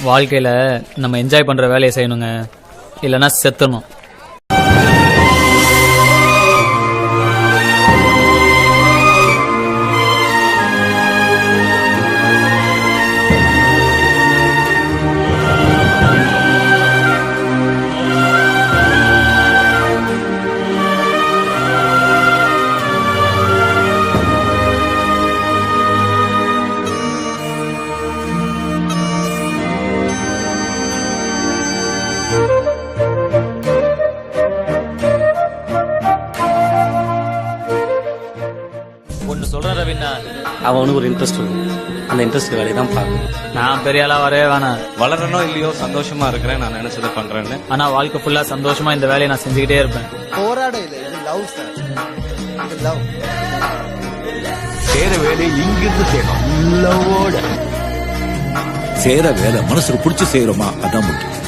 வாழ்க்கையில நம்ம என்ஜாய் பண்ற வேலையை செய்யணுங்க, இல்லைன்னா செத்துணும். ஒன்னு சொல்றேன் ரவிண்ணா, அவனுக்கு ஒரு இன்ட்ரெஸ்ட் இருக்கும், அந்த இன்ட்ரெஸ்ட் வேலையை தான் பார்க்கணும். நான் பெரிய ஆளா வரவே வேணாம். வளரனோ இல்லையோ சந்தோஷமா இருக்கிறேன், நான் நினைச்சதை பண்றேன்னு. ஆனா வாழ்க்கை ஃபுல்லா சந்தோஷமா இந்த வேலையை நான் செஞ்சுக்கிட்டே இருப்பேன். போராட இல்லை, இது லவ் சார், இது லவ். சேர வேலை இங்கிருந்து செய்யணும், லவ்வோட சேர வேலை மனசுக்கு பிடிச்சி செய்யறோமா, அதான் முக்கியம்.